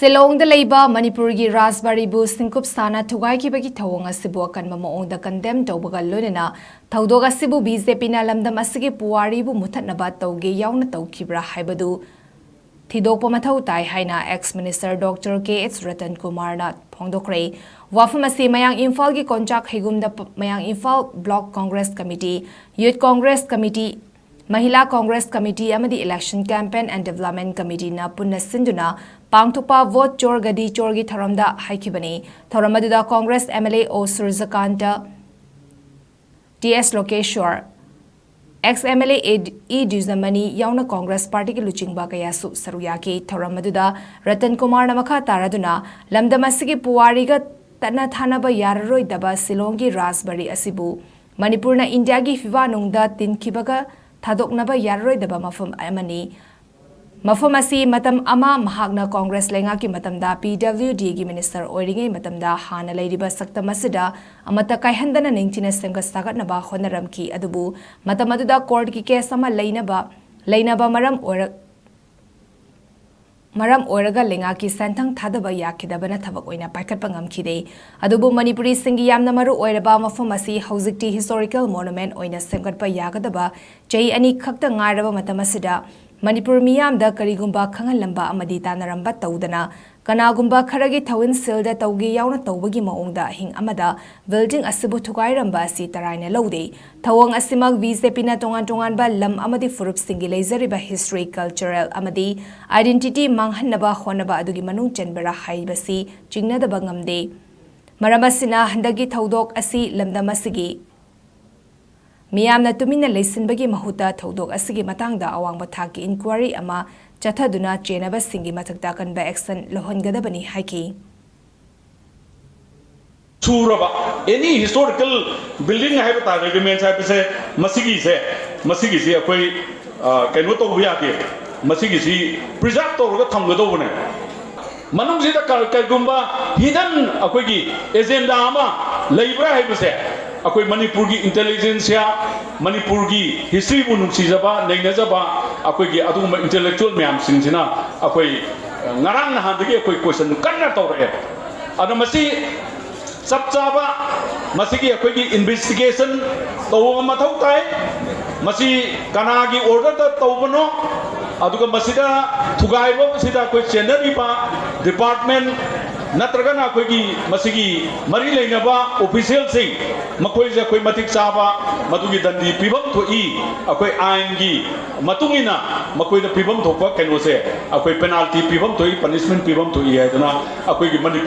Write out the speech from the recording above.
Shillong the LEIBA MANIPUR gi RAJBARI bu SINGKUP sana THUGAIKHIBAGI THOUWONG ASIBU AKANBA MAONGDA CONDEMN TOUBAGA LOINANA THOUDOK ASIBU BJP na Lamdam Asigi Puwari bu Muthatnaba Touge Yaona Toukhibara Haibadu Thidokpa Mathou Tai HAINA ex-minister Dr. RATANKUMAR na FONGDOKHRE Wafam asi mayang Imphal gi konchak higumda mayang Imphal Block Congress Committee, Youth Congress Committee, Mahila Congress Committee amadi Election Campaign and Development Committee na punna sinduna pangtupa vote chor gadi chorgi tharamda haikibani tharamadida Congress MLA O Surzakanta TS Lokeshwar ex-MLA E Duzamani Yaona Congress Party ki luchingba kayasu saruyaki tharamadida Ratankumar na makha taraduna Lamdam Asigi Puwari ga tana thanaba yararoi daba Shillong gi RAJBARI ASIBU MANIPUR na India gi FIVANUNGDA TINKHIBAGA THADOKNABA yararoi daba mafam amani Mafam asi matam ama mahakna Congress lenga ki matamda PWD gi minister oiringai matamda hana leiriba saktam asida amata kaihandana ningtina semga sagatnaba honaramki adubu matamaduda court ki case ama leinaba maram oiraga lenga ki santang thadaba yakidabana thabak oina paikatpa ngamkhide adubu manipuri singi yamna maru oiraba mafam asi hojikti historical monument oina semgatpa yagadaba chei ani khakta ngairaba matamasida Manipur miyamda karigumba khangalamba amadi tanaramba taudana kanagumba kharagi thawin silda Touge Yaona Toukhibagi MAONGDA hing amada building asibu thugairamba asi taraina lode thawong asimag BJP na tongan ba lam amadi furup singi leizariba history cultural amadi identity manghannaba honaba adugi manung chenbara haibasi chingnadaba ngamde maramasina handagi THOUDOK asi Lamdam Asigi Miyamna tumina leisinbagi mahuta THOUDOK asigi matangda awangba thaki inquiry ama chathaduna chenaba singi mathakta kanba action lohongadabani haiki Suraba any historical building have ta remains have se masigi se akoi keno to bya ke masigi si preserve to ga thamgado bune manung si da ka gumba hidden akoi gi agenda ama leibra have se akoi manipur gi intelligence ya manipur gi history bu nungsi jaba neina jaba akoi gi adu intellectual myam singsina akoi ngarang na handagi akoi question kanna to re adu masi sabchaba masi gi akoi gi investigation tawong mathou tai masi kana gi order ta tawbano aduga masida thugaiba masida akoi channel ba department natragana akoi gi masigi mari leinaba official sing makoi je koi matik chaba madugi dandi pibam to I akoi ain gi matungina makoi da pibam thokpa keno se akoi penalty pibam to I punishment pibam to I hai dana akoi gi